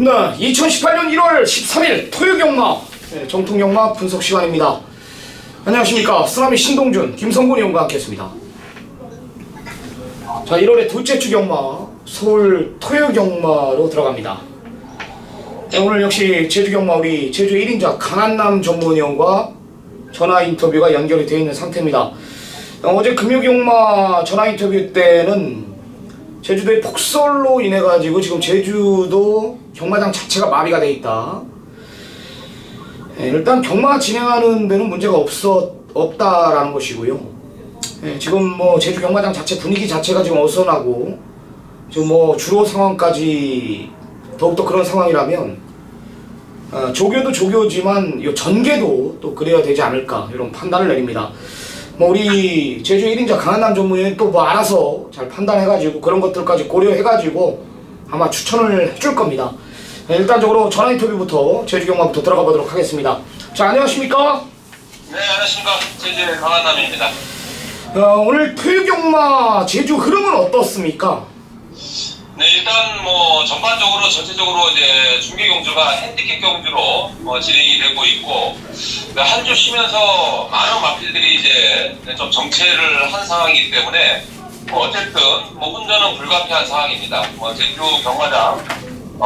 네, 2018년 1월 13일 토요경마 정통경마 분석 시간입니다. 안녕하십니까. 쓰나미 신동준, 김성곤 의원과 함께했습니다. 자, 1월의 둘째 주 경마 서울 토요경마로 들어갑니다. 네, 오늘 역시 제주경마 우리 제주 1인자 강한남 전문위원과 전화 인터뷰가 연결이 되어 있는 상태입니다. 어제 금요경마 전화 인터뷰 때는 제주도의 폭설로 인해 가지고 지금 제주도 경마장 자체가 마비가 돼 있다. 일단 경마 진행하는 데는 문제가 없다라는 것이고요. 지금 뭐 제주 경마장 자체 분위기 자체가 지금 어선하고 지금 뭐 주로 상황까지 더욱더 그런 상황이라면 조교도 조교지만 이 전개도 또 그래야 되지 않을까 이런 판단을 내립니다. 뭐 우리 제주 1인자 강한남 전문위원이 또 뭐 알아서 잘 판단해가지고 그런 것들까지 고려해가지고 아마 추천을 해줄 겁니다. 일단적으로 전화 인터뷰부터 제주경마부터 들어가 보도록 하겠습니다. 자, 안녕하십니까? 네, 안녕하십니까. 제주 강한남입니다. 오늘 토요경마 제주 흐름은 어떻습니까? 네, 일단 뭐 전반적으로 전체적으로 이제 중계 경주가 핸디캡 경주로 진행이 되고 있고, 한 주 쉬면서 많은 마필들이 이제 좀 정체를 한 상황이기 때문에 어쨌든 뭐 혼전은 불가피한 상황입니다. 제주 경마장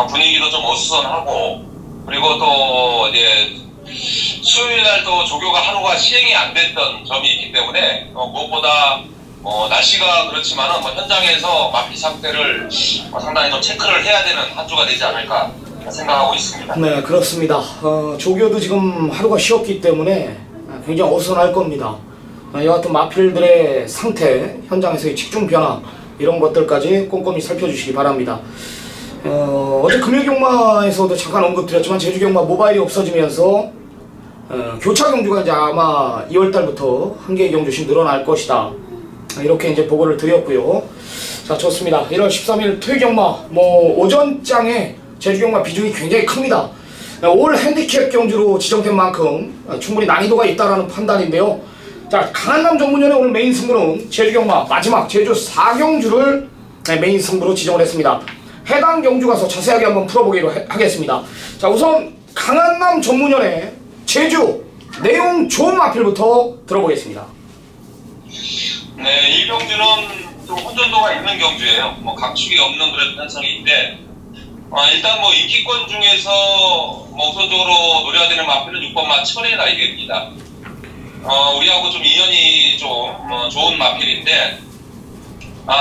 분위기도 좀 어수선하고, 그리고 또 이제 수요일날 또 조교가 하루가 시행이 안 됐던 점이 있기 때문에 무엇보다 날씨가 그렇지만은 현장에서 마필 상태를 상당히 좀 체크를 해야 되는 한 주가 되지 않을까 생각하고 있습니다. 네, 그렇습니다. 조교도 지금 하루가 쉬었기 때문에 굉장히 어수선할 겁니다. 여하튼 마필들의 상태, 현장에서의 집중 변화 이런 것들까지 꼼꼼히 살펴주시기 바랍니다. 어제 금요경마에서도 잠깐 언급드렸지만 제주경마 모바일이 없어지면서 교차 경주가 이제 아마 2월달부터 한 개의 경주씩 늘어날 것이다. 이렇게 이제 보고를 드렸고요. 자, 좋습니다. 1월 13일 토요경마 오전장에 제주경마 비중이 굉장히 큽니다. 올 핸디캡 경주로 지정된 만큼 충분히 난이도가 있다라는 판단인데요. 자, 강한남 전문위원의 오늘 메인 승부는 제주경마 마지막 제주 4경주를 메인 승부로 지정을 했습니다. 해당 경주 가서 자세하게 한번 풀어보기로 하겠습니다. 자, 우선 강한남 전문위원의 제주 내용 좋은 마필부터 들어보겠습니다. 네, 이 경주는 좀 혼전도가 있는 경주예요. 각축이 없는 그런 편성인데, 일단 인기권 중에서 우선적으로 노려야 되는 마필은 6번 마 천의 날개입니다. 우리하고 좀 인연이 좀 좋은 마필인데,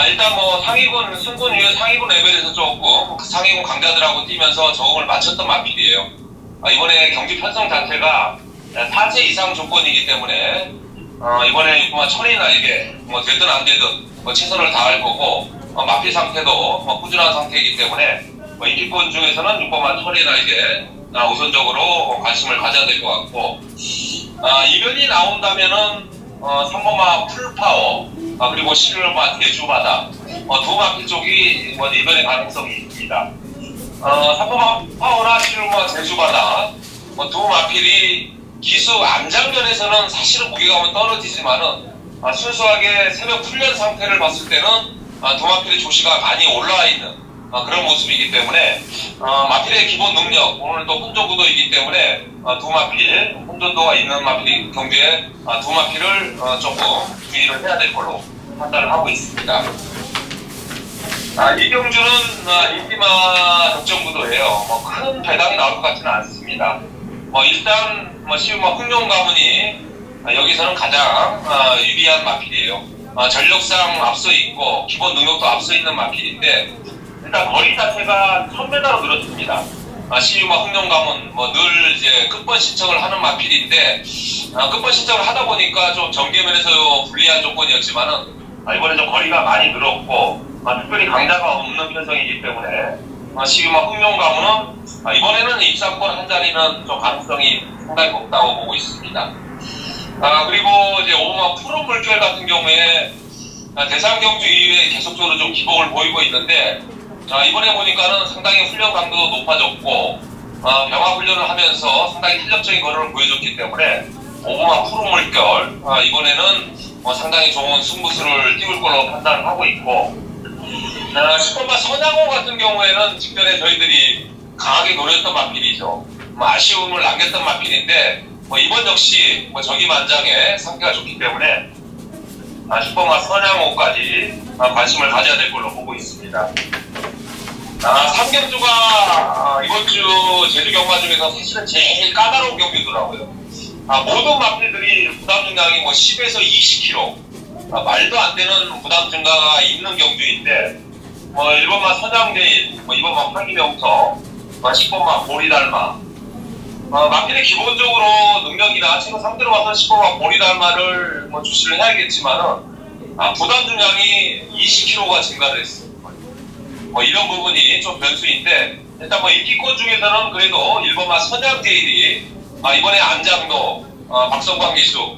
일단 상위군 승군 이후 상위군 레벨에서 조금 상위군 강자들하고 뛰면서 적응을 마쳤던 마필이에요. 이번에 경기 편성 자체가 4세 이상 조건이기 때문에 이번에 6번 마 천의 날개 되든 안 되든 최선을 다할 거고, 마필 상태도 꾸준한 상태이기 때문에 인기권 중에서는 6번 마 천의 날개 우선적으로 관심을 가져야 될 것 같고, 이변이 나온다면은 3번 마 풀파워 그리고 11번 마 대주바다 두 마필 쪽이 이변의 가능성이 있습니다. 3번 마 파워나 11번 마 대주바다 두 마필이 기수 안장면에서는 사실은 무게감은 떨어지지만은 순수하게 새벽 훈련 상태를 봤을 때는 두 마필의 조시가 많이 올라와 있는 그런 모습이기 때문에 마필의 기본 능력, 오늘도 혼전구도이기 때문에 두 마필, 혼전도가 있는 마필 경주에 두 마필을 조금 주의를 해야 될 걸로 판단을 하고 있습니다. 이 경주는 인기마 득점구도예요. 큰 배당이 나올 것 같지는 않습니다. 일단 시우마 흥룡 가문이 여기서는 가장 유리한 마필이에요. 전력상 앞서 있고 기본 능력도 앞서 있는 마필인데, 일단 거리 자체가 1000m로 늘었습니다. 시우마 흥룡 가문 늘 이제 끝번 신청을 하는 마필인데, 끝번 신청을 하다 보니까 좀 전개면에서 불리한 조건이었지만은 이번에 좀 거리가 많이 늘었고 특별히 강자가 없는 편성이기 때문에 시우마 흥룡 가문은 이번에는 입상권 한 자리는 좀 가능성이 상당히 높다고 보고 있습니다. 그리고 이제 5번 푸른 물결 같은 경우에 대상 경주 이후에 계속적으로 좀 기복을 보이고 있는데, 이번에 보니까는 상당히 훈련 강도도 높아졌고 병화 훈련을 하면서 상당히 탄력적인 거리를 보여줬기 때문에 5번 푸른 물결 이번에는 상당히 좋은 승부수를 띄울 걸로 판단을 하고 있고, 10번 선양호 같은 경우에는 직전에 저희들이 강하게 노렸던 마필이죠. 뭐 아쉬움을 남겼던 마필인데 뭐 이번 역시 뭐 적임안장의 상태가 좋기 때문에 슈퍼마 선양호까지 관심을 가져야 될 걸로 보고 있습니다. 3경주가 이번 주 제주 경마 중에서 사실은 제일 까다로운 경주더라고요. 모든 마필들이 부담 증가가 뭐 10에서 20kg, 말도 안 되는 부담 증가가 있는 경주인데, 뭐 1번마 선양제일, 뭐 2번마 황기명터, 10번마 보리달마, 마필이 기본적으로 능력이나 최근 상대로 봐서 10번마 보리달마를 뭐 주시를 해야겠지만은 부담 중량이 20kg가 증가를 했어요. 뭐 이런 부분이 좀 변수인데, 일단 뭐 인기권 중에서는 그래도 1번마 선양제일이 이번에 안장도 박성광 기수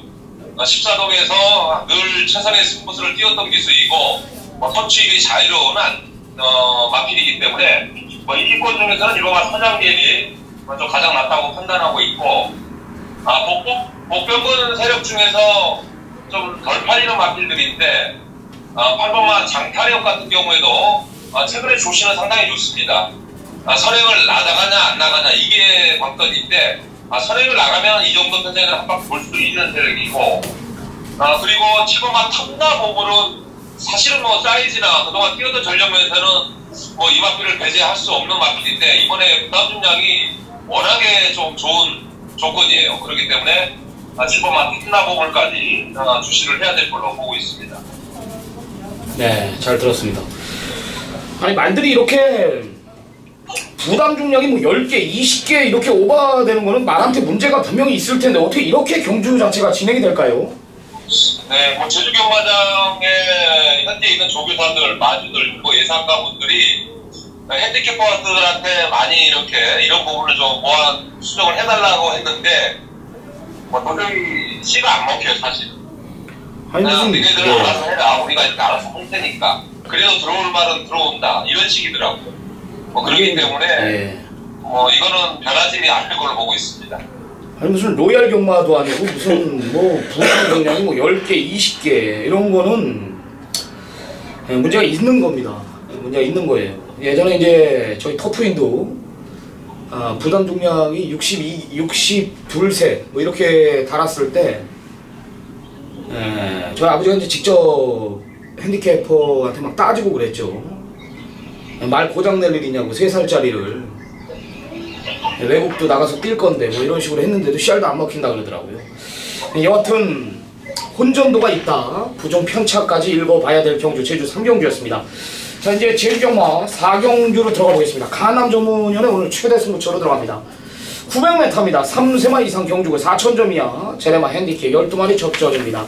14동에서 늘 최선의 승부수를 띄웠던 기수이고 선취익이 자유로운 마필이기 때문에 뭐 인기권 중에서는 1번마 선양제일이 좀 가장 낫다고 판단하고 있고, 복병근 세력 중에서 좀 덜 팔리는 마필들인데 8번마 장타력 같은 경우에도 최근에 조시는 상당히 좋습니다. 선행을 나가냐 안 나가냐 이게 관건인데, 선행을 나가면 이 정도 편성에서 한방 볼 수 있는 세력이고, 그리고 7번마 탐나보물은 사실은 뭐 사이즈나 그동안 뛰었던 전력면에서는 뭐 이 마필을 배제할 수 없는 마필인데, 이번에 부담 중량이 워낙에 좀 좋은 조건이에요. 그렇기 때문에 7번마 탐나보물까지 주시를 해야 될 걸로 보고 있습니다. 네, 잘 들었습니다. 아니, 말들이 이렇게 부담 중량이 뭐 10개, 20개 이렇게 오버되는 거는 말한테 문제가 분명히 있을 텐데 어떻게 이렇게 경주 자체가 진행이 될까요? 네, 뭐 제주 경마장에 현재 있는 조교사들, 마주들, 그리고 예상가분들이 핸디캐퍼들한테 많이 이렇게 이런 부분을 좀 보완 수정을 해달라고 했는데 뭐 도저히 씨가 안 먹혀요, 사실. 아니, 무슨 너희들 알아서 해라, 우리가 이렇게 알아서 할 테니까. 그래도 들어올 말은 들어온다, 이런 식이더라고요. 뭐 그렇기 때문에 뭐 이거는 변하지 않을 걸로 보고 있습니다. 아니, 무슨 로얄 경마도 아니고 무슨 뭐 부담 경량이 뭐 10개, 20개 이런 거는 문제가 있는 겁니다. 문제가 있는 거예요. 예전에 이제 저희 터프인도 부담 중량이 62세 뭐 이렇게 달았을 때 저희 아버지가 이제 직접 핸디캐퍼한테 막 따지고 그랬죠. 말 고장 낼 일이냐고 3살짜리를 외국도 나가서 뛸 건데 뭐 이런 식으로 했는데도 씨알도 안 먹힌다 그러더라고요. 여하튼 혼전도가 있다, 부종 편차까지 읽어봐야 될 경주 제주 3경주였습니다. 자, 이제 제주 경마 4경주로 들어가 보겠습니다. 가남 전문연의 오늘 최대 승부처로 들어갑니다. 900m입니다. 3세마 이상 경주고 4,000점이야. 제레마 핸디캡 12마리 접전입니다.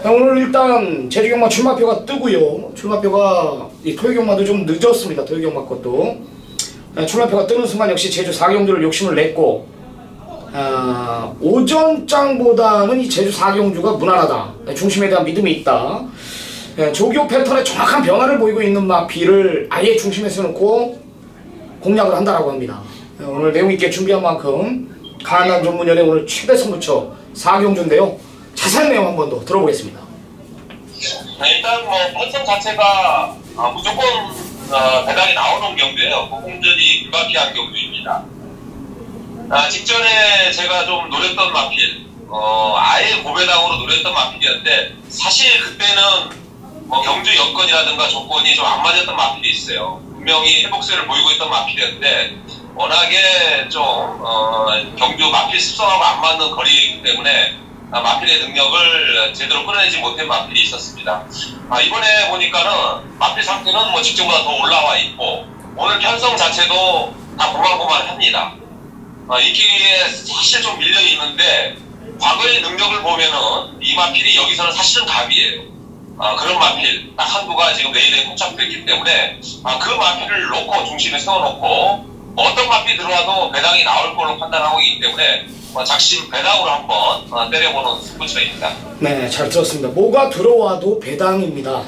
오늘 일단 제주 경마 출마표가 뜨고요. 출마표가 이 토요 경마도 좀 늦었습니다. 토요 경마 것도 출마표가 뜨는 순간 역시 제주 4경주를 욕심을 냈고, 오전장보다는 이 제주 4경주가 무난하다, 중심에 대한 믿음이 있다, 조교 패턴에 정확한 변화를 보이고 있는 마필을 아예 중심에 세워놓고 공략을 한다라고 합니다. 오늘 내용있게 준비한 만큼 가남 전문연의 오늘 최대 승부처 4경주인데요. 자세한 내용 한 번 더 들어보겠습니다. 일단 뭐 편성 자체가 무조건 배당이 나오는 경주예요. 공전이 불가피한 경주입니다. 직전에 제가 좀 노렸던 마필, 아예 고배당으로 노렸던 마필이었는데, 사실 그때는 뭐 경주 여건이라든가 조건이 좀 안 맞았던 마필이 있어요. 분명히 회복세를 보이고 있던 마필이었는데 워낙에 좀 경주 마필 습성하고 안 맞는 거리이기 때문에 마필의 능력을 제대로 끌어내지 못한 마필이 있었습니다. 이번에 보니까는 마필 상태는 뭐 직전보다 더 올라와 있고, 오늘 편성 자체도 다 고만고만합니다. 인기에 사실 좀 밀려 있는데, 과거의 능력을 보면은 이 마필이 여기서는 사실은 갑이에요. 그런 마필 딱 한두가 지금 내일에 포착됐기 때문에 그 마필을 놓고 중심에 세워놓고 어떤 마필이 들어와도 배당이 나올 걸로 판단하고 있기 때문에 작심 배당으로 한번 때려보는 승부처입니다. 네, 잘 들었습니다. 뭐가 들어와도 배당입니다.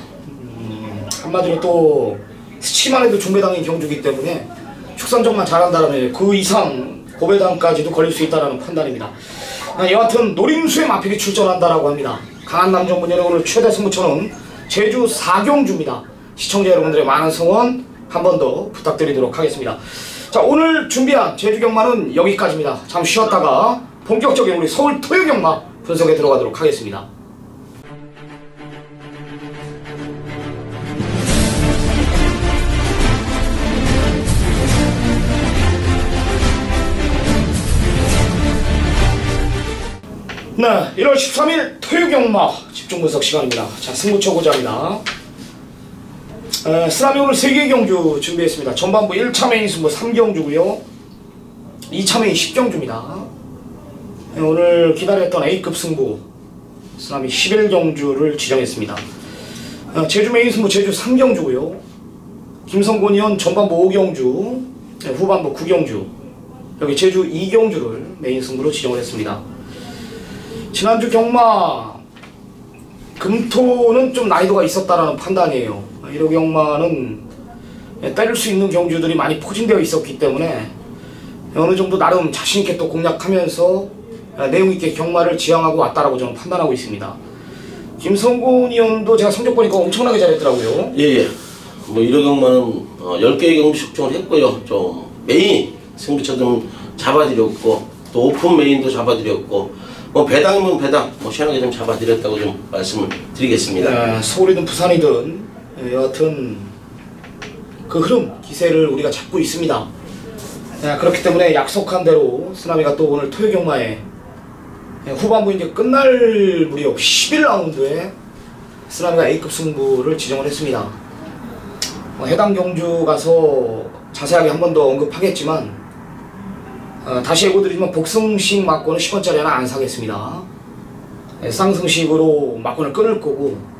한마디로 또 스치만 해도 중배당인 경주이기 때문에 축산적만 잘한다면 그 이상 고배당까지도 걸릴 수 있다는 판단입니다. 여하튼 노림수의 마필이 출전한다라고 합니다. 강한 남정분열의 오늘 최대 승부처는 제주 4경주입니다. 시청자 여러분들의 많은 성원 한 번 더 부탁드리도록 하겠습니다. 자, 오늘 준비한 제주 경마는 여기까지입니다. 잠시 쉬었다가 본격적인 우리 서울 토요 경마 분석에 들어가도록 하겠습니다. 네, 1월 13일 토요 경마 집중 분석 시간입니다. 자, 승부처 고자입니다. 쓰나미 오늘 3개 경주 준비했습니다. 전반부 1차 메인 승부 3경주고요 2차 메인 10경주입니다. 오늘 기다렸던 A급 승부 쓰나미 11경주를 지정했습니다. 제주 메인 승부 제주 3경주고요 김성곤 의원 전반부 5경주 후반부 9경주 여기 제주 2경주를 메인 승부로 지정을 했습니다. 지난주 경마 금토는 좀 난이도가 있었다라는 판단이에요. 1호 경마는 때릴 수 있는 경주들이 많이 포진되어 있었기 때문에 어느 정도 나름 자신있게 또 공략하면서 내용있게 경마를 지향하고 왔다라고 저는 판단하고 있습니다. 김성곤 의원도 제가 성적 보니까 엄청나게 잘했더라고요. 예. 뭐 1호 경마는 10개의 경주 숙정을 했고요. 좀 메인 승부처 좀 잡아드렸고 또 오픈 메인도 잡아드렸고 뭐 배당이면 배당 뭐 시원하게 좀 잡아드렸다고 좀 말씀을 드리겠습니다. 서울이든 부산이든 여하튼 그 흐름 기세를 우리가 잡고 있습니다. 그렇기 때문에 약속한 대로 쓰나미가 또 오늘 토요 경마에 후반부 이제 끝날 무렵 11라운드에 쓰나미가 A급 승부를 지정을 했습니다. 해당 경주 가서 자세하게 한 번 더 언급하겠지만 다시 예고드리지만 복승식 막고는 10원짜리 하나 안 사겠습니다. 쌍승식으로 막고는 끊을 거고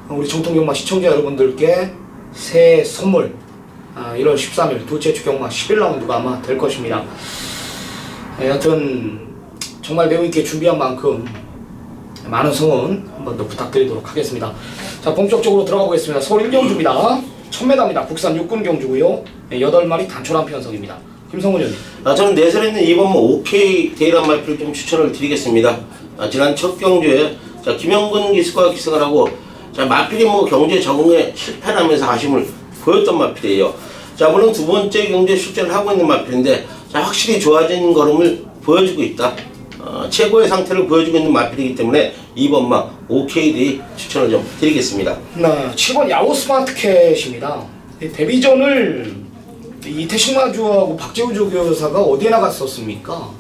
우리 정통경마 시청자 여러분들께 새 선물 1월 13일 둘째 주 경마 11라운드가 아마 될 것입니다. 여하튼 정말 내용있게 준비한 만큼 많은 성원 한 번 더 부탁드리도록 하겠습니다. 자, 본격적으로 들어가 보겠습니다. 서울 1경주입니다. 1000m입니다. 국산 육군 경주고요 8마리 단촐한 편성입니다. 김성훈 의원님. 저는 내설에 있는 2번모 OK 데이란 마이프를 좀 추천을 드리겠습니다. 지난 첫 경주에 김영근 기수가 기승을 하고 마필이 뭐 경주에 적응에 실패를 하면서 아쉬움을 보였던 마필이에요. 물론 두 번째 경주에 출전을 하고 있는 마필인데 확실히 좋아진 걸음을 보여주고 있다. 최고의 상태를 보여주고 있는 마필이기 때문에 2번마 OKD 추천을 좀 드리겠습니다. 네, 7번 야오 스마트캣입니다. 데뷔전을 이태식 마주하고 박재우 조교사가 어디에 나갔었습니까?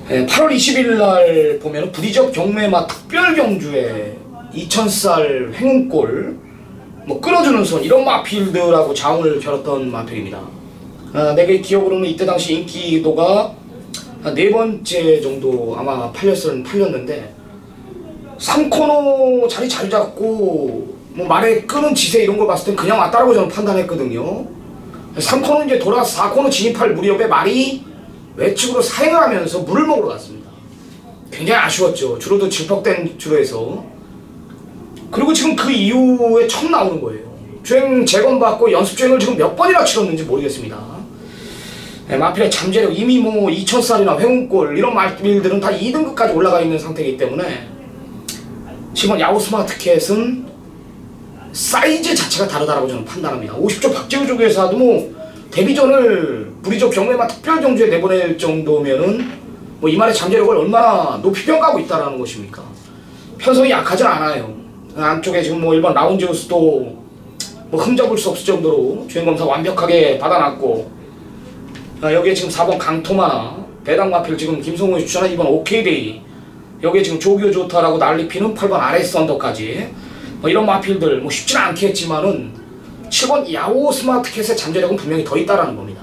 8월 20일 날 보면 부디적 경매마 특별 경주에 2000살 횡운골 뭐 끌어주는 손 이런 마필들하고 장을 겨뤘던 마필입니다. 내게 기억으로는 이때 당시 인기도가 한 4번째 정도 아마 팔렸는데 3코너 자리 잘 잡고 뭐 말에 끄는 지세 이런 걸 봤을 땐 그냥 왔다라고 저는 판단했거든요. 3코너 이제 돌아서 4코너 진입할 무렵에 말이 외측으로 사행을 하면서 물을 먹으러 갔습니다. 굉장히 아쉬웠죠. 주로도 질퍽된 주로에서. 그리고 지금 그 이후에 처음 나오는 거예요. 주행 재검받고 연습주행을 지금 몇 번이나 치렀는지 모르겠습니다. 마필의 잠재력 이미 뭐 2000살이나 횡운골 이런 마필들은 다 2등급까지 올라가 있는 상태이기 때문에 지금 야후 스마트캣은 사이즈 자체가 다르다라고 저는 판단합니다. 50조 박재우 조교사도 뭐 데뷔전을 부리적 경매마 특별 경주에 내보낼 정도면은 뭐 이말의 잠재력을 얼마나 높이 평가하고 있다라는 것입니까? 편성이 약하진 않아요. 안쪽에 지금 뭐 일반 라운지우스도 뭐 흠잡을 수 없을 정도로 주행검사 완벽하게 받아놨고 여기에 지금 4번 강토마나 배당마필 지금 김성훈이 추천한 2번 OK데이 여기에 지금 조교 좋다라고 난리피는 8번 RS 언더까지 뭐 이런 마필들 뭐 쉽지는 않겠지만은 7번 야오 스마트캣의 잠재력은 분명히 더 있다라는 겁니다.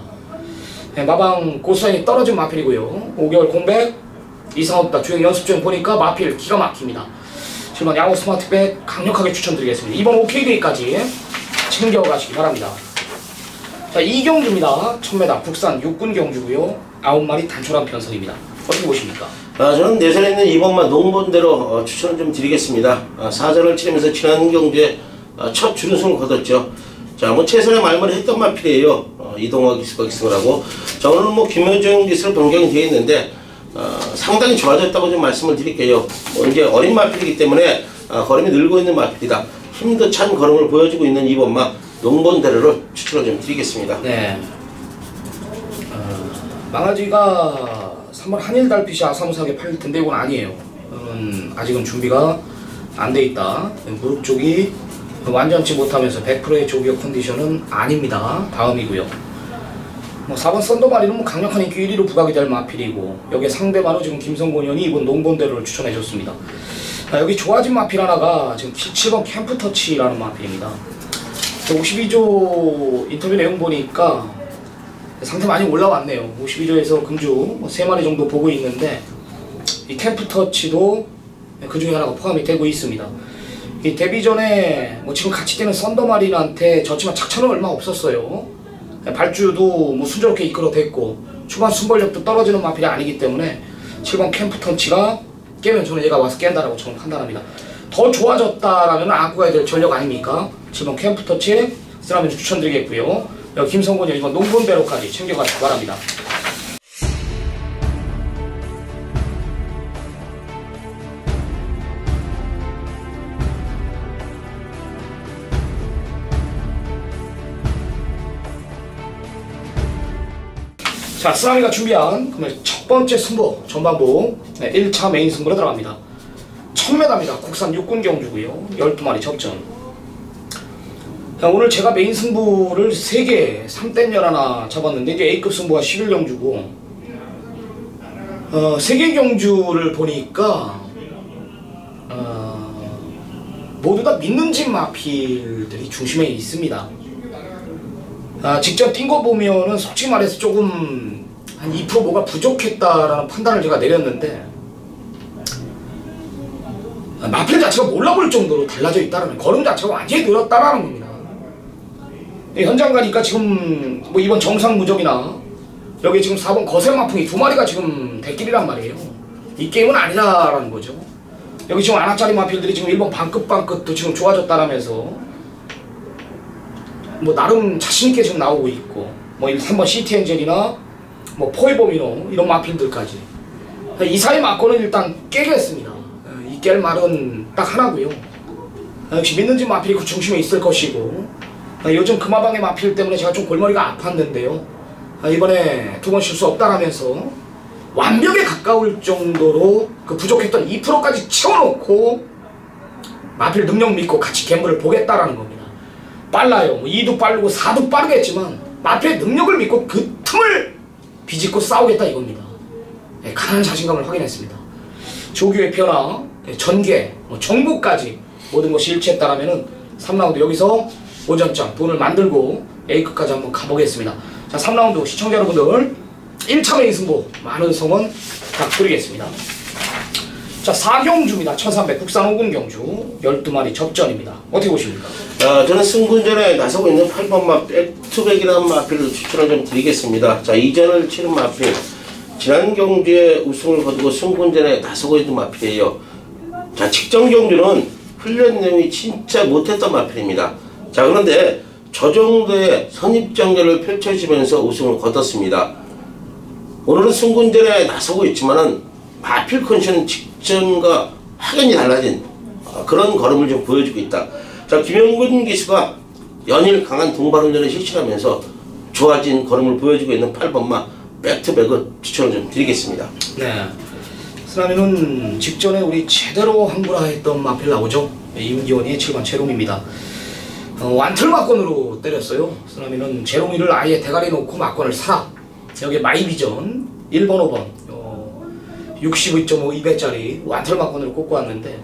마방 고수선이 떨어진 마필이고요 5개월 공백 이상 없다. 주행 연습주행 보니까 마필 기가 막힙니다. 7번 야오 스마트캣 강력하게 추천드리겠습니다. 2번 OK데이까지 챙겨가시기 바랍니다. 자, 2경주입니다. 1000m 국산 육군 경주고요 9마리 단촐한 편성입니다. 어떻게 보십니까? 저는 내설에 있는 2번마 농본대로 추천을 좀 드리겠습니다. 4전을 치르면서 지난 경주에 첫 준우승을 거뒀죠. 뭐 최선의 말머리 했던 마필이에요. 이동화 기수가 기승을 하고 오늘 뭐 김효정 기수로 변경이 되어 있는데 상당히 좋아졌다고 좀 말씀을 드릴게요. 이제 어린 마필이기 때문에 걸음이 늘고 있는 마필이다. 힘도 찬 걸음을 보여주고 있는 2번마 농본대로를 추천을 좀 드리겠습니다. 네. 망아지가 3월 한일 달빛이 아사무사하게 팔릴 텐데 이건 아니에요. 아직은 준비가 안 돼 있다. 무릎 쪽이 완전치 못하면서 100%의 조기어 컨디션은 아닙니다. 다음이고요. 4번 썬더마리는 강력한 인기 1위로 부각이 될 마필이고, 여기에 상대마로 지금 김성곤 의원이 이번 농본대로를 추천해줬습니다. 여기 좋아진 마필 하나가 지금 7번 캠프터치라는 마필입니다. 52조 인터뷰 내용 보니까 상태 많이 올라왔네요. 52조에서 금주 3마리 정도 보고 있는데, 이 캠프터치도 그 중에 하나가 포함이 되고 있습니다. 이 데뷔 전에 지금 같이 뛰는 썬더마린한테 졌지만 착차는 얼마 없었어요. 발주도 순조롭게 이끌어댔고 초반 순발력도 떨어지는 마필이 아니기 때문에 7번 캠프터치가 깨면 저는 얘가 와서 깬다라고 저는 판단합니다. 더 좋아졌다라면 안고 가야 될 전력 아닙니까? 7번 캠프터치 쓰라면 추천드리겠고요. 여기 김성곤이 이번 농본대로까지 챙겨가시기 바랍니다. 자, 쓰라미가 준비한 그러면 첫 번째 승부 전반부 1차 메인 승부로 들어갑니다. 1000m입니다. 국산 육군 경주고요. 12마리 접전. 자, 오늘 제가 메인 승부를 3개 3댐 11 잡았는데 이제 A급 승부가 11경주고 3개 경주를 보니까 모두 다 믿는 집 마필들이 중심에 있습니다. 직접 뛴 거 보면은 솔직히 말해서 조금 한 2% 뭐가 부족했다라는 판단을 제가 내렸는데, 마필 자체가 몰라볼 정도로 달라져 있다라는, 걸음 자체가 완전히 늘었다라는 겁니다. 현장 가니까 지금 이번 정상무적이나 여기 지금 4번 거센마풍이 2마리가 지금 대길이란 말이에요. 이 게임은 아니라라는 거죠. 여기 지금 아나짜리 마필들이 지금 1번 반끝도 지금 좋아졌다라면서 나름 자신있게 지금 나오고 있고, 3번 시티엔젤이나 포에버미노 이런 마필들까지 이 사이 마코는 일단 깨겠습니다. 이 깰 말은 딱 하나고요. 역시 믿는 집 마필이 그 중심에 있을 것이고, 요즘 금화방의 마필 때문에 제가 좀 골머리가 아팠는데요. 이번에 2번 실수 없다라면서 완벽에 가까울 정도로 그 부족했던 2%까지 채워놓고 마필 능력 믿고 같이 갬블을 보겠다라는 겁니다. 빨라요. 2도 빠르고 4도 빠르겠지만 마필의 능력을 믿고 그 틈을 비집고 싸우겠다 이겁니다. 강한 자신감을 확인했습니다. 조교의 변화, 전개, 정보까지 모든 것이 일치했다라면은 3라운드 여기서 오전장 돈을 만들고 A급까지 한번 가보겠습니다. 자, 3라운드 시청자 여러분들 1차 메인 승부 많은 성원 부탁드리겠습니다. 자, 4경주입니다. 1300 국산 5군 경주 12마리 접전입니다. 어떻게 보십니까? 저는 승군전에 나서고 있는 8번마 백투백이라는 마필을 추천을 좀 드리겠습니다. 자, 이전을 치른 마필, 지난 경주에 우승을 거두고 승군전에 나서고 있는 마필이에요. 자, 직전 경주는 훈련 내용이 진짜 못했던 마필입니다. 자, 그런데 저 정도의 선입장려를 펼쳐지면서 우승을 거뒀습니다. 오늘은 승군전에 나서고 있지만은 마필 컨디션은 직전과 확연히 달라진 그런 걸음을 좀 보여주고 있다. 자, 김영근 기수가 연일 강한 동반훈련을 실시하면서 좋아진 걸음을 보여주고 있는 8번마 백투백을 추천을 좀 드리겠습니다. 네, 쓰라미는 직전에 우리 제대로 한구라 했던 마필 나오죠. 임기원이의 7번 제롱입니다. 완틀 막건으로 때렸어요. 쓰라미는 제롱이를 아예 대가리 놓고 막건을 사라. 여기 마이비전 1번 5번 62.5 완틀 막건으로 꽂고 왔는데,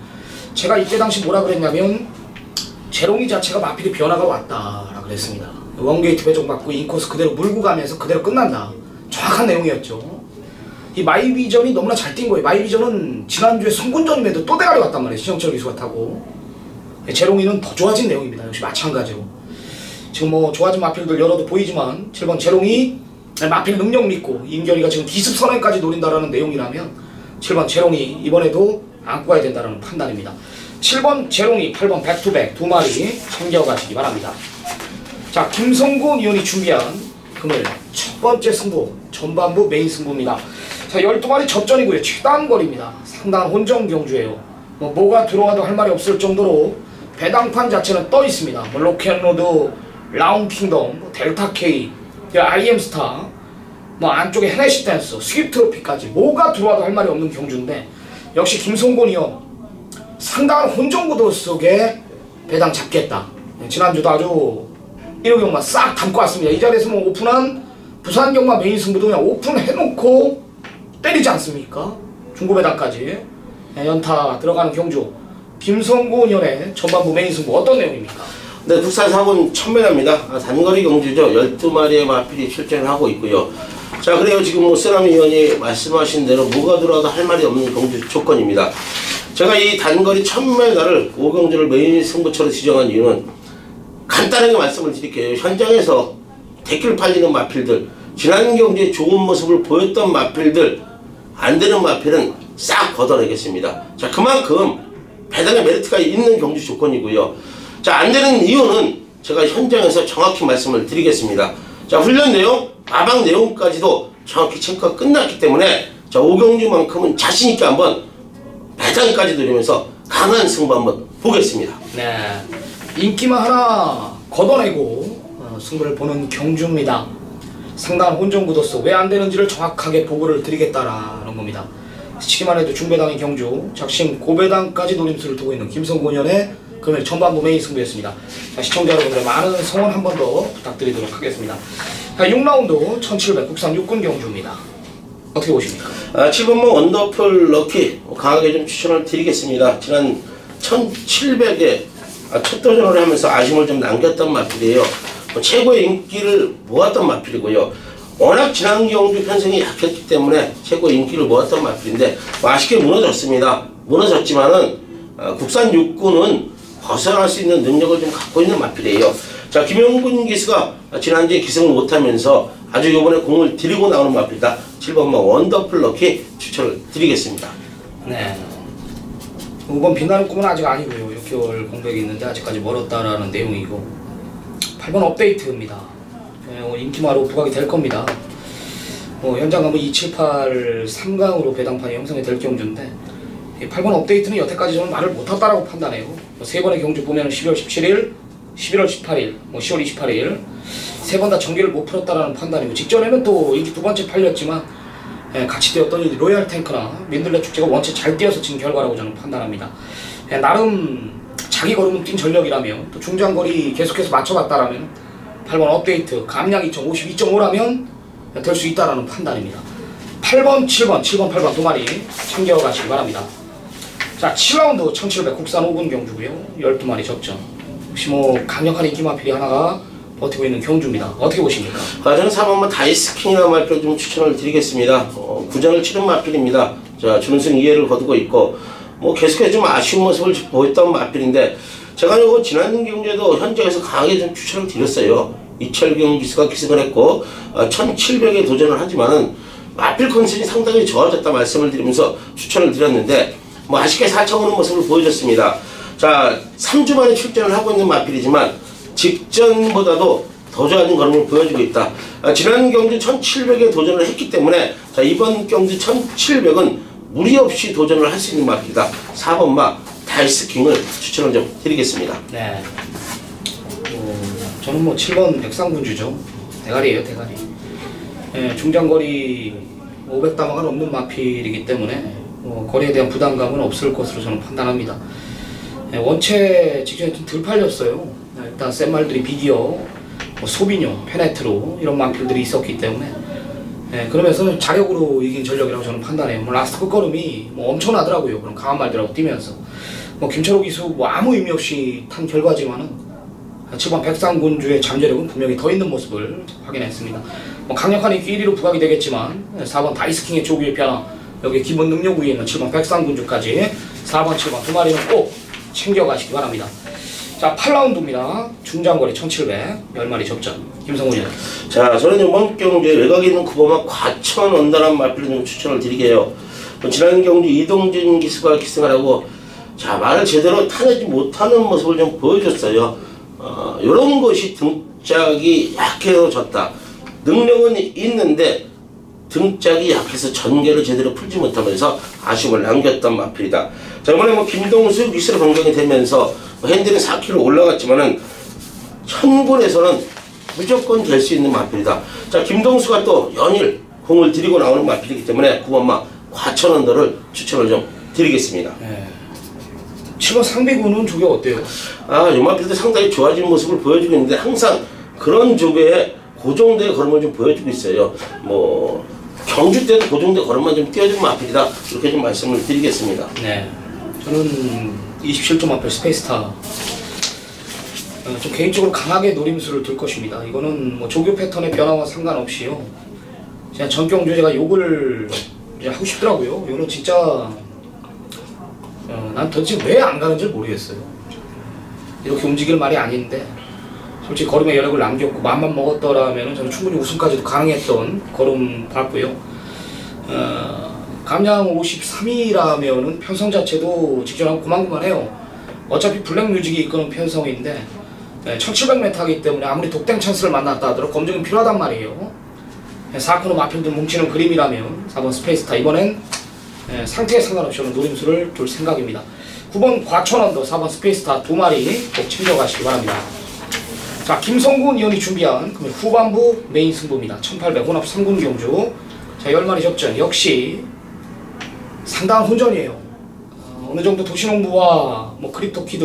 제가 이때 당시 뭐라 그랬냐면 제롱이 자체가 마필이 변화가 왔다라 그랬습니다. 원게이트 배정 받고 인코스 그대로 물고 가면서 그대로 끝난다. 정확한 내용이었죠. 이 마이비전이 너무나 잘 뛴 거예요. 마이비전은 지난주에 승군전임에도 또 대가리 왔단 말이에요. 신영철 기수가 타고. 제롱이는 더 좋아진 내용입니다. 역시 마찬가지로. 지금 좋아진 마필들 여러도 보이지만 7번 제롱이 마필 능력 믿고 임결이가 지금 기습 선언까지 노린다라는 내용이라면 7번 제롱이 이번에도 안고 가야 된다는 판단입니다. 7번 제롱이, 8번 백투백 2마리 챙겨가시기 바랍니다. 자, 김성곤 의원이 준비한 금요일 첫 번째 승부, 전반부 메인 승부입니다. 자, 12마리 접전이고요. 최단 거리입니다. 상당한 혼전 경주예요. 뭐가 들어와도 할 말이 없을 정도로 배당판 자체는 떠 있습니다. 로켓로드, 라운킹덤, 델타 K, IM스타, 뭐 안쪽에 헤네시 댄스, 스윕 트로피까지 뭐가 들어와도 할 말이 없는 경주인데 역시 김성곤이요 상당한 혼종구도 속에 배당 잡겠다. 지난주도 아주 1호 경마 싹 담고 왔습니다. 이 자리에서 뭐 오픈한 부산 경마 메인 승부도 그냥 오픈해놓고 때리지 않습니까? 중고 배당까지 연타 들어가는 경주 김성곤 연의 전반부 메인 승부 어떤 내용입니까? 네, 국산 4군 1000m입니다. 단거리 경주죠. 12마리의 마필이 출전을 하고 있고요. 자, 그래요. 지금 뭐 쓰라미 의원이 말씀하신 대로 뭐가 들어와도 할 말이 없는 경주 조건입니다. 제가 이 단거리 1000m를 5경주를 메인 승부처로 지정한 이유는 간단하게 말씀을 드릴게요. 현장에서 대길 팔리는 마필들, 지난 경주에 좋은 모습을 보였던 마필들, 안 되는 마필은 싹 걷어내겠습니다. 자, 그만큼 배당의 메리트가 있는 경주 조건이고요. 자, 안 되는 이유는 제가 현장에서 정확히 말씀을 드리겠습니다. 자, 훈련 내용, 마방 내용까지도 정확히 체크가 끝났기 때문에 자, 5경주만큼은 자신있게 한번 배당까지 노리면서 강한 승부 한번 보겠습니다. 네, 인기만 하나 걷어내고 승부를 보는 경주입니다. 상당한 혼종구도서 왜 안 되는지를 정확하게 보고를 드리겠다라는 겁니다. 시기만 해도 중배당의 경주, 작심 고배당까지 노림수를 두고 있는 김성곤연의 금일 전반부 메인 승부였습니다. 자, 시청자 여러분들의 많은 성원 한 번 더 부탁드리도록 하겠습니다. 자, 6라운드 1700 국산 6군 경주입니다. 어떻게 보십니까? 7번모 원더풀 럭키 강하게 좀 추천을 드리겠습니다. 지난 1700에 첫 도전을 하면서 아쉬움을 좀 남겼던 마필이에요. 최고의 인기를 모았던 마필이고요. 워낙 지난 경주 편성이 약했기 때문에 최고의 인기를 모았던 마필인데 아쉽게 무너졌습니다. 무너졌지만은 국산 6군은 벗어날 수 있는 능력을 좀 갖고 있는 마필이에요. 자, 김영군 기수가 지난주에 기승을 못하면서 아주 이번에 공을 들이고 나오는 마필이다. 7번마 원더풀 럭키 추천을 드리겠습니다. 네. 5번 빛나는 꿈은 아직 아니고요. 6개월 공백이 있는데 아직까지 멀었다라는 내용이고 8번 업데이트입니다. 네, 인기마로 부각이 될 겁니다. 현장 가면 278 3강으로 배당판이 형성이 될 경주인데 8번 업데이트는 여태까지 저는 말을 못했다라고 판단해요. 세 번의 경주 보면 12월 17일, 11월 18일, 10월 28일 세 번 다 정기를 못 풀었다라는 판단이고 직전에는 또 인기 두 번째 팔렸지만 같이 뛰었던 이 로얄 탱크나 민들레 축제가 원체 잘 뛰어서 진 결과라고 저는 판단합니다. 나름 자기 걸음은 뛴 전력이라면 또 중장거리 계속해서 맞춰봤다라면 8번 업데이트 감량 2.52.5라면 될 수 있다라는 판단입니다. 8번, 7번, 8번 두 마리 챙겨가시기 바랍니다. 자, 7라운드 1700 국산 5군 경주고요. 12마리 접전. 혹시 뭐 강력한 인기 마필이 하나가 버티고 있는 경주입니다. 어떻게 보십니까? 저는 3번마 다이스킹이라는 마필 좀 추천을 드리겠습니다. 구전을 치른 마필입니다. 자, 준우승 2회를 거두고 있고 계속해서 좀 아쉬운 모습을 보였던 마필인데 제가 이거 지난 경주에도 현장에서 강하게 좀 추천을 드렸어요. 이철경 기수가 기승을 했고 1700에 도전을 하지만은 마필 컨셉이 상당히 좋아졌다 말씀을 드리면서 추천을 드렸는데 아쉽게 4차 오는 모습을 보여줬습니다. 자, 3주 만에 출전을 하고 있는 마필이지만 직전보다도 더 좋아진 걸음을 보여주고 있다. 지난 경주 1700에 도전을 했기 때문에 자, 이번 경주 1700은 무리 없이 도전을 할 수 있는 마필이다. 4번마 다이스킹을 추천을 좀 드리겠습니다. 네. 저는 7번 백상군주죠. 대가리예요, 대가리. 네, 중장거리 500다마가 넘는 마필이기 때문에 거리에 대한 부담감은 없을 것으로 저는 판단합니다. 네, 원체 직전에 좀 덜 팔렸어요. 일단 센 말들이 비기어, 소비뇽, 페네트로 이런 마필들이 있었기 때문에 그러면서 자력으로 이긴 전력이라고 저는 판단해요. 라스트 끝걸음이 엄청나더라고요. 그런 강한 말들하고 뛰면서 김철호 기수 아무 의미 없이 탄 결과지만은 7번 백상군주의 잠재력은 분명히 더 있는 모습을 확인했습니다. 강력한 인기 1위로 부각이 되겠지만 4번 다이스킹의 조기의 변화, 여기 기본 능력 위에 있는 7번 백상군주까지 4번, 7번 두 마리는 꼭 챙겨가시기 바랍니다. 자, 8라운드입니다. 중장거리 1700 10마리 접전. 김성훈이요. 자, 저는 이번 경주에 외곽에 있는 9번마 과천 원단한 마필을 좀 추천을 드리게요. 지난 경주 이동진 기수가 기승을 하고 자, 말을 제대로 타내지 못하는 모습을 좀 보여줬어요. 이런 것이 등짝이 약해졌다. 능력은 있는데 등짝이 약해서 전개를 제대로 풀지 못하면서 아쉬움을 남겼던 마필이다. 자, 이번에 김동수 기수로 변경이 되면서 핸들은 4kg 올라갔지만은 천군에서는 무조건 될 수 있는 마필이다. 자, 김동수가 또 연일 공을 들이고 나오는 마필이기 때문에 9번마 과천언더를 추천을 좀 드리겠습니다. 네. 7번 상비군은 조교 어때요? 이 마필도 상당히 좋아진 모습을 보여주고 있는데 항상 그런 조교에 그 정도의 걸음을 좀 보여주고 있어요. 뭐 경주 때도 그 정도의 걸음만 좀 띄워주는 마필이다, 이렇게 좀 말씀을 드리겠습니다. 네. 저는 27점 마필 스페이스타 좀 개인적으로 강하게 노림수를 둘 것입니다. 이거는 뭐 조교 패턴의 변화와 상관없이요. 그냥 전경주 제가 욕을 이제 하고 싶더라고요. 이거는 진짜 난 도대체 왜 안 가는지 모르겠어요. 이렇게 움직일 말이 아닌데 솔직히 걸음에 여력을 남겼고 맘만 먹었더라면 저는 충분히 우승까지도 가능했던 걸음 같고요. 감량 53이라면은 편성 자체도 직전하고 고만고만해요. 어차피 블랙 뮤직이 이끄는 편성인데 1700m 하기 때문에 아무리 독땡 찬스를 만났다 하더라도 검증이 필요하단 말이에요. 4코너 마필들 뭉치는 그림이라면 4번 스페이스타, 이번엔 상태에 상관없이 저는 노림수를 둘 생각입니다. 9번 과천언더, 4번 스페이스타 두 마리 꼭 챙겨가시기 바랍니다. 자, 김성군 위원이 준비한 후반부 메인 승부입니다. 1800 혼합 3군 경주. 자, 10마리 접전 역시 상당한 혼전이에요. 어느 정도 도시농부와 뭐 크립토키드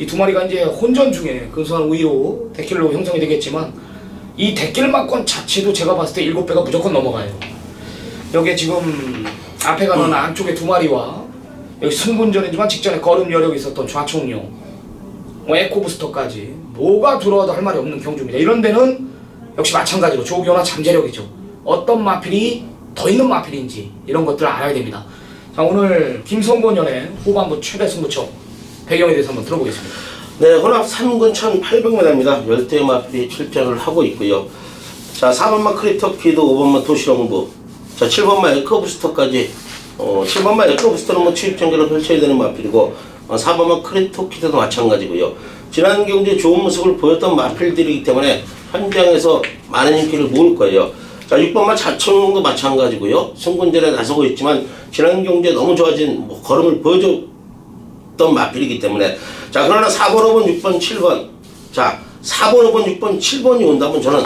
이 두 마리가 이제 혼전 중에 근소한 우위로 데킬로 형성이 되겠지만 이 데킬마권 자체도 제가 봤을 때 7배가 무조건 넘어가요. 여기에 지금 앞에 가는 안쪽에 두 마리와 여기 승분전이지만 직전에 걸음 여력이 있었던 좌총용, 뭐 에코부스터까지 뭐가 들어와도 할 말이 없는 경주입니다. 이런 데는 역시 마찬가지로 조교나 잠재력이죠. 어떤 마필이 더 있는 마필인지 이런 것들을 알아야 됩니다. 자, 오늘 김성곤 연의 후반부 최대 승부처 배경에 대해서 한번 들어보겠습니다. 네, 혼합 3군 1800m입니다. 10대의 마필이 출전을 하고 있고요. 자, 4번마 크립토키드, 5번마 도시농부, 자, 7번마 에코부스터까지 7번마 에코부스터는 뭐 취입 전개를 펼쳐야 되는 마필이고 4번마 크립토키드도 마찬가지고요. 지난 경기에 좋은 모습을 보였던 마필들이기 때문에 현장에서 많은 인기를 모을 거예요. 자, 6번마 자천공도 마찬가지고요. 승군전에 나서고 있지만 지난 경기에 너무 좋아진 걸음을 보여줬던 마필이기 때문에, 자, 그러나 4번, 5번, 6번, 7번, 자, 4번, 5번, 6번, 7번이 온다면 저는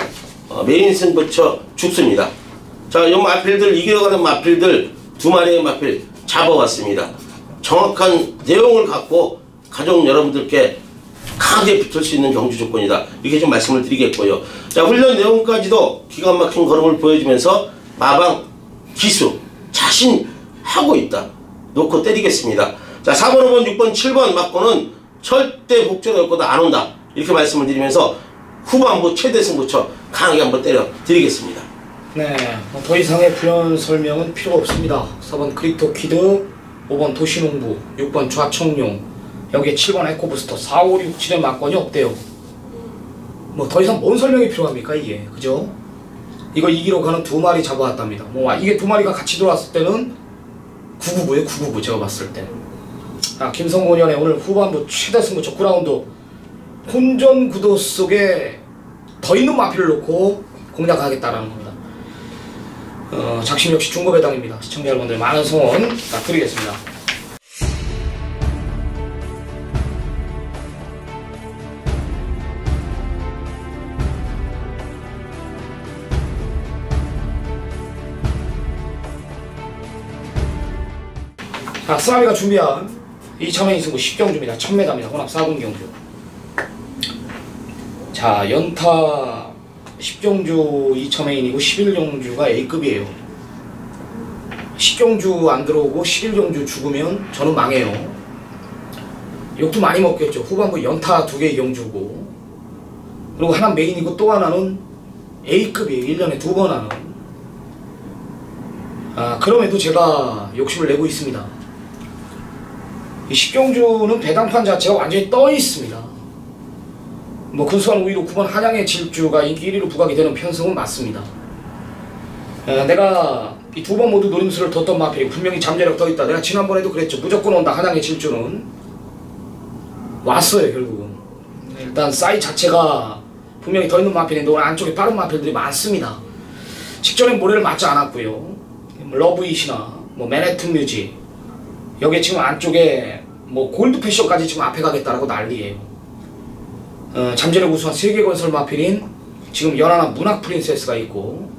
메인 승부처 죽습니다. 자, 이 마필들, 이기러 가는 마필들 두 마리의 마필 잡아왔습니다. 정확한 내용을 갖고 가족 여러분들께 강하게 붙을 수 있는 경주 조건이다, 이렇게 좀 말씀을 드리겠고요. 자, 훈련 내용까지도 기가 막힌 걸음을 보여주면서 마방 기수 자신하고 있다, 놓고 때리겠습니다. 자, 4번, 5번, 6번, 7번 맞고는 절대 복종였거든 안 온다, 이렇게 말씀을 드리면서 후반부 최대 승부처 강하게 한번 때려 드리겠습니다. 네, 더 이상의 부연 설명은 필요 없습니다. 4번 크립토키드, 5번 도시농부, 6번 좌청룡, 여기에 7번 에코부스터, 4, 5, 6, 7의 막권이 없대요. 뭐 더 이상 뭔 설명이 필요합니까 이게, 그죠? 이거 이기러 가는 두 마리 잡아왔답니다. 뭐 이게 두 마리가 같이 들어왔을 때는 999에요, 999 제가 봤을 때. 김성곤 연의 오늘 후반부 최대 승부처 9라운드 혼전 구도 속에 더 있는 마필을 놓고 공략하겠다라는 겁니다. 작심 역시 중고배당입니다. 시청자 여러분들 많은 성원 부탁드리겠습니다. 자, 쓰라미가 준비한 2차메인 승부 10경주입니다. 1000m입니다. 혼합 4군 경주. 자, 연타 10경주 2차메인이고 11경주가 A급이에요. 10경주 안 들어오고 11경주 죽으면 저는 망해요. 욕도 많이 먹겠죠. 후반부 연타 2개 경주고, 그리고 하나 메인이고 또 하나는 A급이에요. 1년에 2번 하는. 그럼에도 제가 욕심을 내고 있습니다. 이 10경주는 배당판 자체가 완전히 떠 있습니다. 뭐 근소한 우위로 9번 한양의 질주가 인기 1위로 부각이 되는 편성은 맞습니다. 내가 이 두 번 모두 노림수를 뒀던 마필이 분명히 잠재력 더 있다, 내가 지난번에도 그랬죠. 무조건 온다. 한양의 질주는 왔어요. 결국은 일단 사이 자체가 분명히 더 있는 마필인데 오늘 안쪽에 빠른 마필들이 많습니다. 직전엔 모래를 맞지 않았고요. 러브잇이나 뭐 맨해튼 뮤직, 여기에 지금 안쪽에 뭐 골드 패션까지 지금 앞에 가겠다라고 난리예요. 잠재력 우수한 세계건설 마필인 지금 연하나 문학 프린세스가 있고,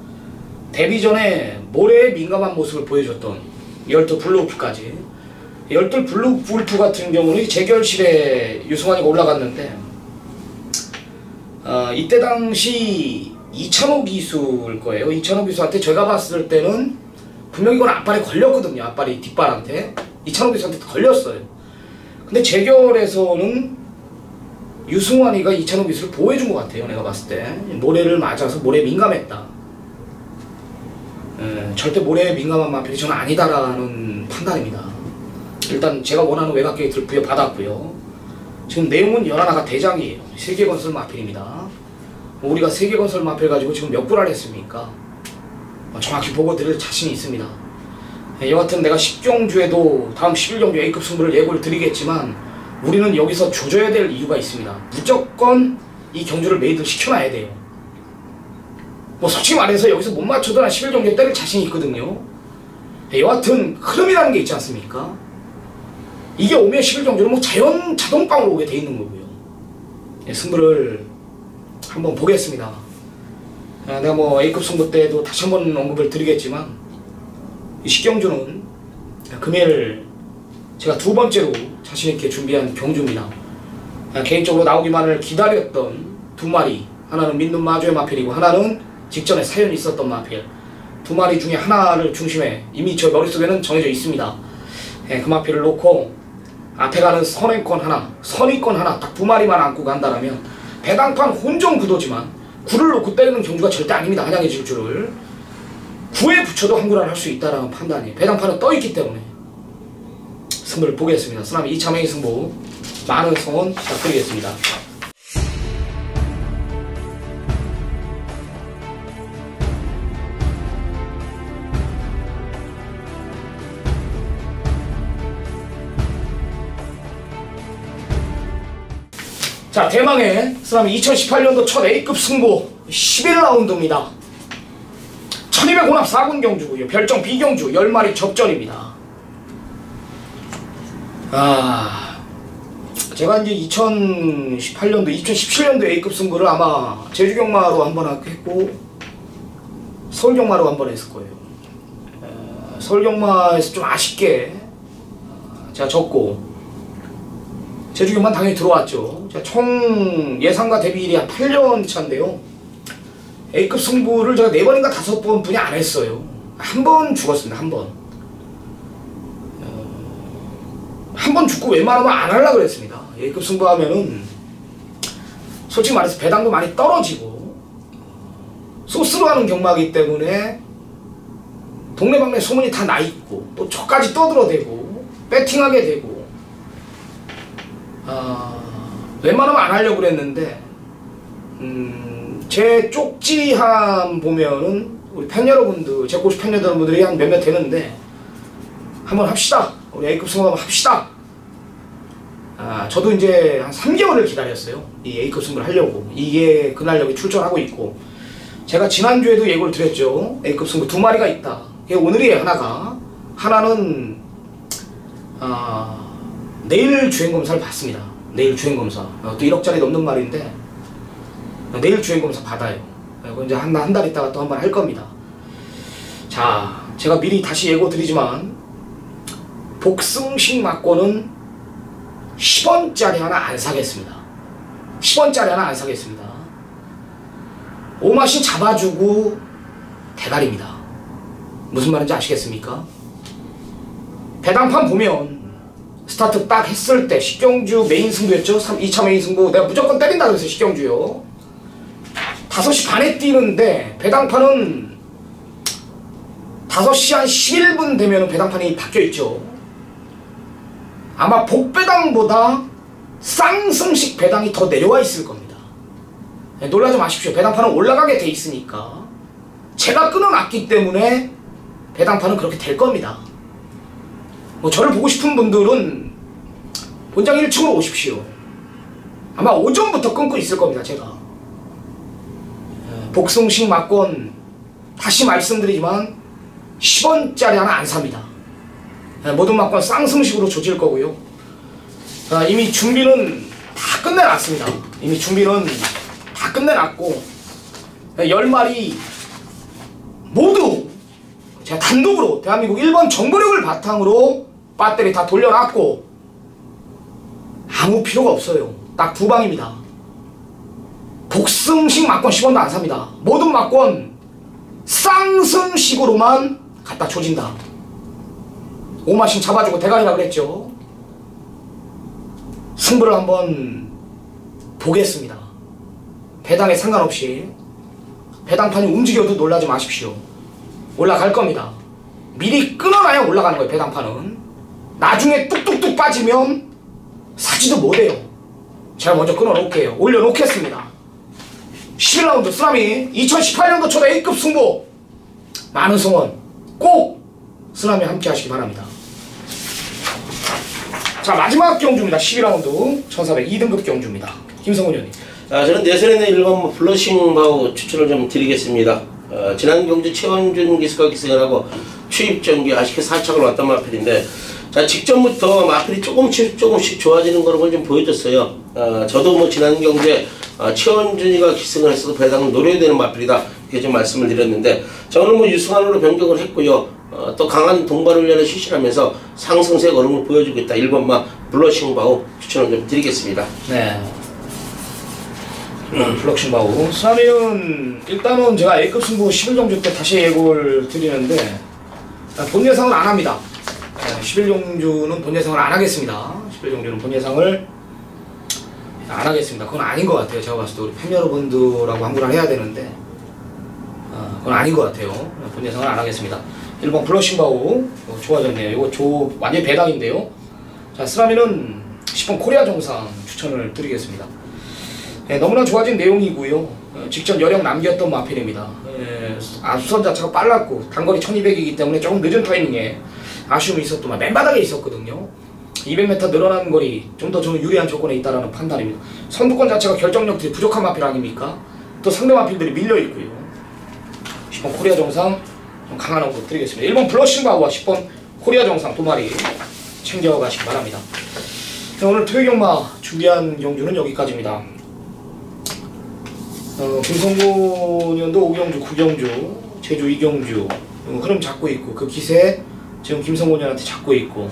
데뷔 전에 모래에 민감한 모습을 보여줬던 열두 블루울프까지. 열두 블루울프 같은 경우는 재결실에 유승환이가 올라갔는데 이때 당시 이찬호 기수일 거예요. 이찬호 기수한테 제가 봤을 때는 분명히 이건 앞발에 걸렸거든요. 앞발이 뒷발한테 이찬호 기수한테 걸렸어요. 근데 재결에서는 유승환이가 이찬호 기수를 보호해준 것 같아요. 내가 봤을 때 모래를 맞아서 모래에 민감했다. 절대 모래에 민감한 마필이 저는 아니다라는 판단입니다. 일단 제가 원하는 외곽계기를 부여받았고요. 지금 내용은 연하나가 대장이에요. 세계건설 마필입니다. 우리가 세계건설 마필 가지고 지금 몇 구를 했습니까? 정확히 보고 드릴 자신이 있습니다. 여하튼 내가 10경주에도 다음 11경주 A급 승부를 예고를 드리겠지만 우리는 여기서 조져야 될 이유가 있습니다. 무조건 이 경주를 메이드를 시켜놔야 돼요. 뭐 솔직히 말해서 여기서 못 맞춰도 난 11경주에 때릴 자신이 있거든요. 여하튼 흐름이라는 게 있지 않습니까? 이게 오면 11경주는 뭐 자동방으로 오게 돼 있는 거고요. 승부를 한번 보겠습니다. 내가 뭐 A급 승부 때도 다시 한번 언급을 드리겠지만 이 10경주는 금일 제가 두 번째로 자신있게 준비한 경주입니다. 개인적으로 나오기만을 기다렸던 두 마리, 하나는 믿는 마주의 마필이고 하나는 직전에 사연이 있었던 마필, 두 마리 중에 하나를 중심에 이미 저 머릿속에는 정해져 있습니다. 그 마필을 놓고 앞에 가는 선행권 하나, 선의권 하나 딱 두 마리만 안고 간다라면 배당판 혼종 구도지만 구를 놓고 때리는 경주가 절대 아닙니다. 한양의 질주를 구에 붙여도 한구를 할 수 있다라는 판단이 배당판은 떠있기 때문에 승부를 보겠습니다. 쓰나미 2차 메인 승부 많은 성원 부탁드리겠습니다. 자, 대망의 쓰나미 2018년도 첫 A급 승부 11라운드입니다. 1200 혼합 4군 경주고요. 별정 B경주 10마리 접전입니다. 제가 이제 2018년도, 2017년도 A급 승부를 아마 제주경마로 한번 했고 서울경마로 한번 했을 거예요. 서울경마에서 좀 아쉽게 제가 졌고 제주경만 당연히 들어왔죠. 제가 총 예상과 대비일이 한 8년 차인데요. A급 승부를 제가 4번인가 5번 분이 안 했어요. 한 번 죽었습니다. 한 번. 한 번 죽고 웬만하면 안 하려고 그랬습니다. A급 승부 하면은 솔직히 말해서 배당도 많이 떨어지고 소스로 하는 경마이기 때문에 동네방네 소문이 다 나있고 또 저까지 떠들어대고 배팅하게 되고 웬만하면 안 하려고 그랬는데 제 쪽지함 보면은 우리 팬 여러분들, 제 고시 팬 여러분들이 한 몇몇 되는데 한번 합시다. 우리 A급 승부 한번 합시다. 저도 이제 한 3개월을 기다렸어요. 이 A급 승부를 하려고. 이게 그날 여기 출전하고 있고 제가 지난주에도 예고를 드렸죠. A급 승부 2마리가 있다. 이게 오늘이에요. 하나는 내일 주행검사를 받습니다. 내일 주행검사. 또 1억짜리 넘는 말인데 내일 주행검사 받아요. 그리고 이제 한 달 있다가 또 한번 할 겁니다. 자, 제가 미리 다시 예고 드리지만 복승식 막고는 10원짜리 하나 안 사겠습니다. 10원짜리 하나 안 사겠습니다. 오마신 잡아주고 대가리입니다. 무슨 말인지 아시겠습니까? 배당판 보면 스타트 딱 했을 때 10경주 메인 승부였죠. 2차 메인 승부 내가 무조건 때린다 그랬어요. 10경주요 5시 반에 뛰는데 배당판은 5시 한 11분 되면 배당판이 바뀌어있죠. 아마 복배당보다 쌍승식 배당이 더 내려와 있을 겁니다. 놀라지 마십시오. 배당판은 올라가게 돼 있으니까 제가 끊어놨기 때문에 배당판은 그렇게 될 겁니다. 뭐 저를 보고 싶은 분들은 본장 1층으로 오십시오. 아마 오전부터 끊고 있을 겁니다. 제가 복승식 막권 다시 말씀드리지만 10원짜리 하나 안 삽니다. 모든 막권 쌍승식으로 조질 거고요. 이미 준비는 다 끝내놨습니다. 이미 준비는 다 끝내놨고 10마리 모두 제가 단독으로 대한민국 1번 정보력을 바탕으로 배터리 다 돌려놨고 아무 필요가 없어요. 딱 두 방입니다. 복승식 막권 10원도 안 삽니다. 모든 막권 쌍승식으로만 갖다 조진다. 오마신 잡아주고 대가리라 그랬죠. 승부를 한번 보겠습니다. 배당에 상관없이 배당판이 움직여도 놀라지 마십시오. 올라갈 겁니다. 미리 끊어놔야 올라가는 거예요. 배당판은 나중에 뚝뚝뚝 빠지면 사지도 못해요. 제가 먼저 끊어놓을게요. 올려놓겠습니다. 11라운드 쓰나미 2018년도 초대 A급 승부 많은 성원 꼭 쓰나미 함께 하시기 바랍니다. 자, 마지막 경주입니다. 12라운드 1400 2등급 경주입니다. 김성훈 의원님. 저는 내선에는 1번 블러싱 바우 추천을 좀 드리겠습니다. 지난 경주 최원준 기수가 기승을 추입전기 아쉽게 4착을 왔던 마필인데, 자, 직전부터 마필이 조금씩 좋아지는 그런 걸 좀 보여줬어요. 저도 뭐 지난 경주에 최원준이가 기승을 했어도 배당을 노려야 되는 마필이다 이렇게 좀 말씀을 드렸는데, 자, 오늘 뭐 유승환으로 변경을 했고요. 또 강한 동반훈련을 실시하면서 상승세 걸음을 보여주겠다. 1번마 블러싱 바우 추천을 좀 드리겠습니다. 네. 블러싱 바우 쓰나미는 일단은 제가 A급 승부 11경주 때 다시 예고를 드리는데 본 예상은 안 합니다. 11경주는 본 예상을 안 하겠습니다. 11경주는 본 예상을 안 하겠습니다. 그건 아닌 것 같아요. 제가 봤을 때 우리 팬 여러분들하고 항구를 해야 되는데 그건 아닌 것 같아요. 본 예상을 안 하겠습니다. 1번 블러싱 바우 좋아졌네요. 이거 완전 배당인데요. 자, 쓰나미는 10번 코리아 정상 추천을 드리겠습니다. 너무나 좋아진 내용이고요. 직전 여력 남겼던 마필입니다. 앞선 자체가 빨랐고 단거리 1200이기 때문에 조금 늦은 타이밍에 아쉬움이 있었더만 맨바닥에 있었거든요. 200m 늘어난 거리 좀 더 저는 유리한 조건에 있다는 판단입니다. 선두권 자체가 결정력들이 부족한 마필 아닙니까? 또 상대 마필들이 밀려있고요. 10번 코리아 정상 좀 강한 언급 드리겠습니다. 1번 블러싱 바우와 10번 코리아 정상 두 마리 챙겨가시기 바랍니다. 오늘 토요경마 준비한 경주는 여기까지입니다. 김성곤 의원도 5경주, 9경주, 제주 2경주 흐름 잡고 있고 그 기세 지금 김성곤 의원한테 잡고 있고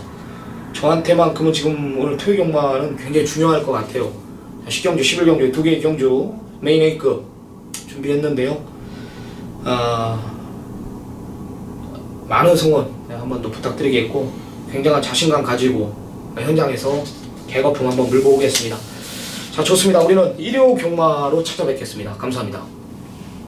저한테만큼은 지금 오늘 토요경마는 굉장히 중요할 것 같아요. 10경주, 11경주 두 개의 경주 메인 A급 준비했는데요. 많은 성원 한번 더 부탁드리겠고 굉장한 자신감 가지고 현장에서 개거품 한번 물고 오겠습니다. 자, 좋습니다. 우리는 일요 경마로 찾아뵙겠습니다. 감사합니다.